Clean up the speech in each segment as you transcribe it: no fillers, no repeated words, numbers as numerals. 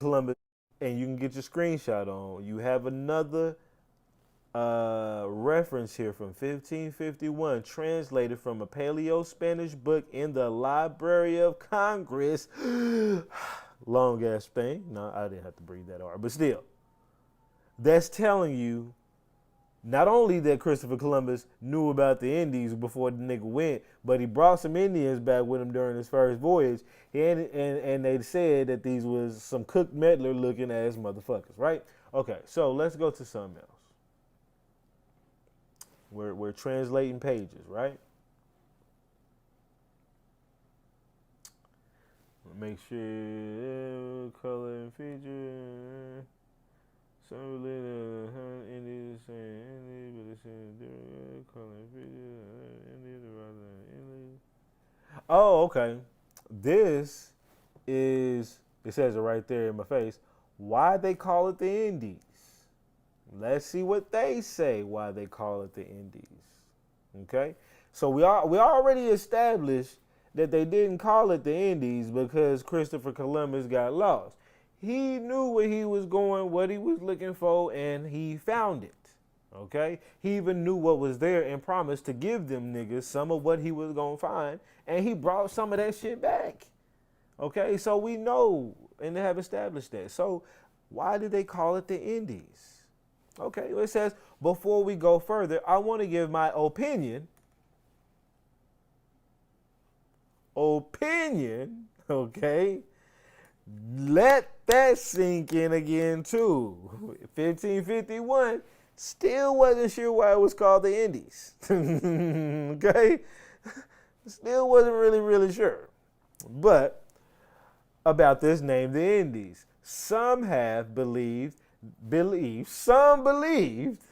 Columbus, and you can get your screenshot on. You have another reference here from 1551, translated from a Paleo Spanish book in the Library of Congress. Long ass thing. No, I didn't have to breathe that hard, but still, that's telling you not only that Christopher Columbus knew about the Indies before the nigga went, but he brought some Indians back with him during his first voyage. And they said that these was some cooked meddler looking ass motherfuckers, right? Okay, so let's go to something else. We're translating pages, right? Make sure color and feature. Some related Indies saying Indies, but it's saying color and feature. Indies rather than Indies. Oh, okay. This is, it says it right there in my face, why they call it the Indies. Let's see what they say why they call it the Indies. Okay? So we already established that they didn't call it the Indies because Christopher Columbus got lost. He knew where he was going, what he was looking for, and he found it. Okay? He even knew what was there and promised to give them niggas some of what he was going to find, and he brought some of that shit back. Okay? So we know and have established that. So why did they call it the Indies? Okay, well, it says, before we go further, I want to give my opinion, okay? Let that sink in again, too. 1551, still wasn't sure why it was called the Indies. Okay? Still wasn't really sure. But about this name, the Indies. Some have some believed,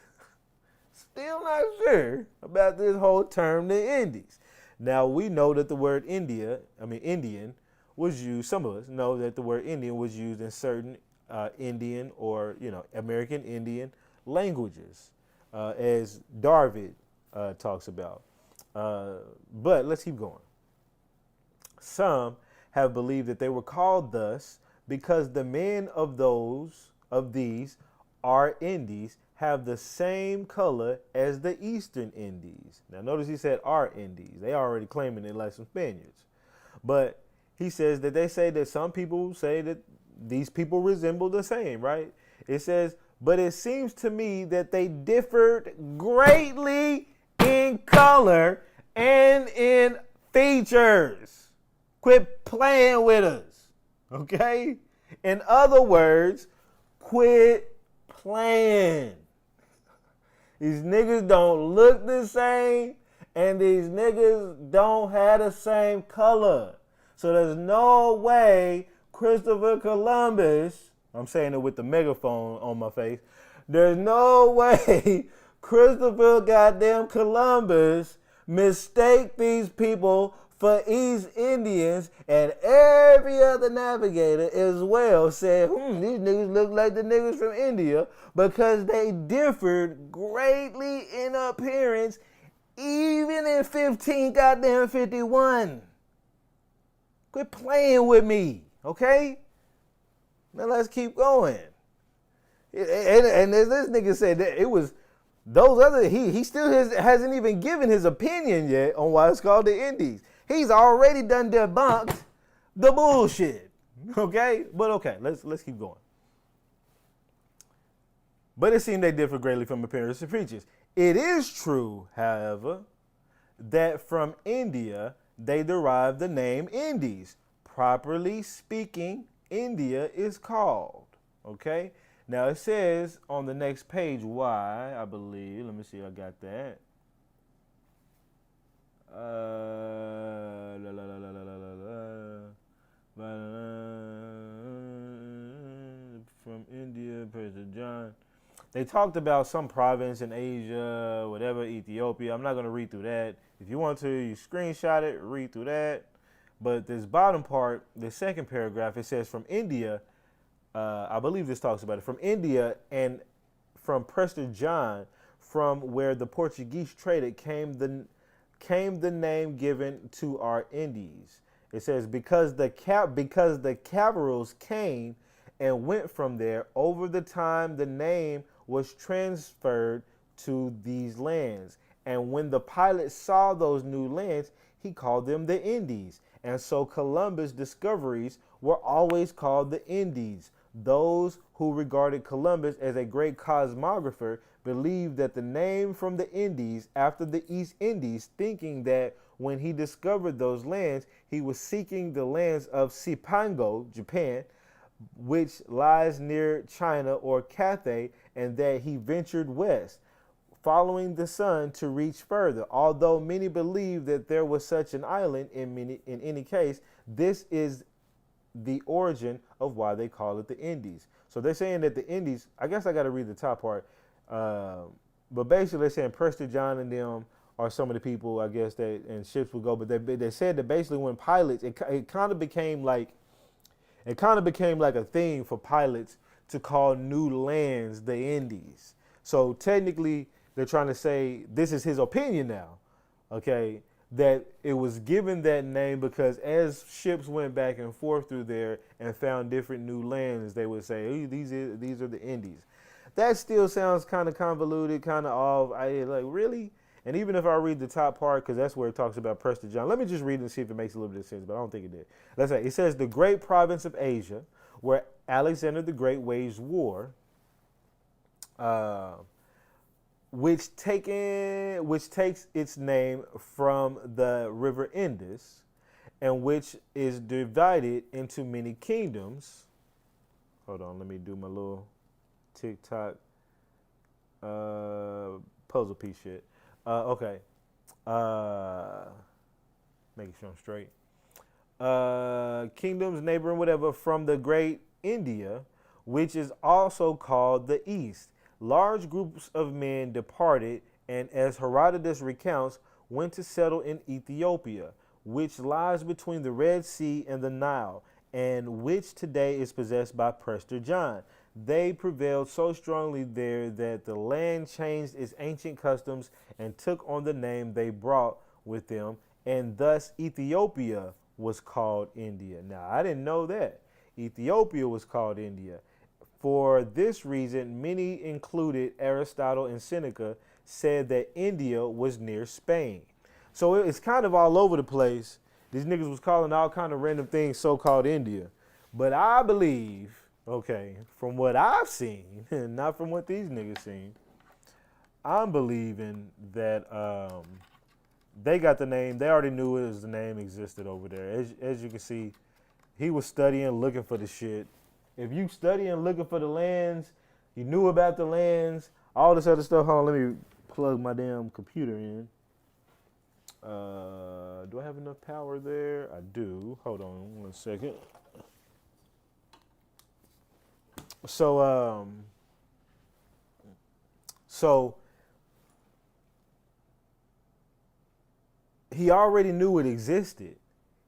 still not sure about this whole term, the Indies. Now, we know that the word Indian was used, some of us know that the word Indian was used in certain Indian or, American Indian languages, as Darvid talks about. But let's keep going. Some have believed that they were called thus because the men of these are Indies have the same color as the Eastern Indies. Now notice he said are Indies. They already claiming it like some Spaniards. But he says that they say that some people say that these people resemble the same, right? It says, but it seems to me that they differed greatly in color and in features. Quit playing with us, okay? In other words, quit playing. These niggas don't look the same, and these niggas don't have the same color. So there's no way Christopher Columbus, I'm saying it with the megaphone on my face, there's no way Christopher goddamn Columbus mistake these people for East Indians, and every other navigator as well said, these niggas look like the niggas from India, because they differed greatly in appearance, even in 51. Quit playing with me, okay? Now let's keep going. And as this nigga said, that it was those other, he still hasn't even given his opinion yet on why it's called the Indies. He's already done debunked the bullshit. Okay? But okay, let's keep going. But it seemed they differ greatly from appearance and features. It is true, however, that from India they derived the name Indies. Properly speaking, India is called. Okay? Now it says on the next page why, I believe. Let me see, I got that. From India, President John. They talked about some province in Asia, whatever, Ethiopia. I'm not going to read through that. If you want to, you screenshot it, read through that. But this bottom part, the second paragraph, it says from India, I believe this talks about it, from India and from Prester John, from where the Portuguese traded, came the name given to our Indies. It says because the cavalries came and went from there. Over the time, the name was transferred to these lands. And when the pilot saw those new lands, he called them the Indies. And so Columbus' discoveries were always called the Indies. Those who regarded Columbus as a great cosmographer believed that the name from the Indies after the East Indies, thinking that when he discovered those lands, he was seeking the lands of Cipango, Japan, which lies near China or Cathay, and that he ventured west, following the sun to reach further. Although many believe that there was such an island, in any case, this is the origin of why they call it the Indies. So they're saying that the Indies, I guess I got to read the top part, but basically they're saying Prester John and them are some of the people, I guess, that and ships would go. But they said that basically when pilots, it kind of became like a thing for pilots to call new lands the Indies. So technically, they're trying to say this is his opinion now, okay, that it was given that name because as ships went back and forth through there and found different new lands, they would say, hey, these are the Indies. That still sounds kind of convoluted, kind of off. I like, really? And even if I read the top part, because that's where it talks about Prester John, let me just read it and see if it makes a little bit of sense, but I don't think it did. Let's say it says the great province of Asia, where Alexander the Great waged war, which takes its name from the river Indus, and which is divided into many kingdoms. Hold on, let me do my little TikTok puzzle piece shit. Okay. Making sure I'm straight. Kingdoms neighboring whatever from the great India, which is also called the East. Large groups of men departed, and as Herodotus recounts, went to settle in Ethiopia, which lies between the Red Sea and the Nile, and which today is possessed by Prester John. They prevailed so strongly there that the land changed its ancient customs and took on the name they brought with them, and thus Ethiopia was called India. Now, I didn't know that. Ethiopia was called India. For this reason, many, included Aristotle and Seneca, said that India was near Spain. So it's kind of all over the place. These niggas was calling all kind of random things so-called India. But I believe, okay, from what I've seen, not from what these niggas seen, I'm believing that they got the name. They already knew it was the name existed over there. As you can see, he was studying, looking for the shit. If you studying, looking for the lands, you knew about the lands, all this other stuff. Hold on, let me plug my damn computer in. Do I have enough power there? I do. Hold on 1 second. So he already knew it existed.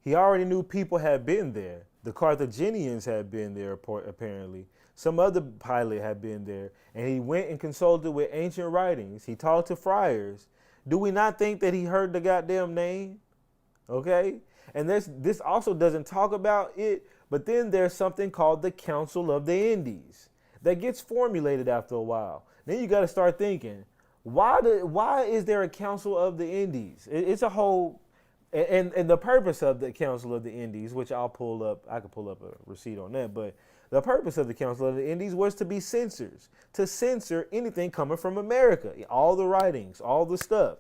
He already knew people had been there. The Carthaginians had been there, apparently. Some other pilot had been there. And he went and consulted with ancient writings. He talked to friars. Do we not think that he heard the goddamn name? Okay? And this also doesn't talk about it, but then there's something called the Council of the Indies that gets formulated after a while. Then you got to start thinking, why is there a Council of the Indies? It's a whole... And the purpose of the Council of the Indies, which I could pull up a receipt on that, but the purpose of the Council of the Indies was to be censors, to censor anything coming from America, all the writings, all the stuff,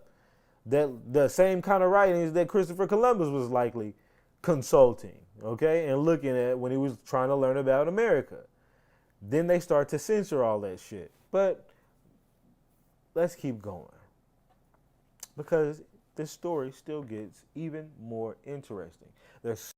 that the same kind of writings that Christopher Columbus was likely consulting, okay, and looking at when he was trying to learn about America. Then they start to censor all that shit. But let's keep going, because this story still gets even more interesting. There's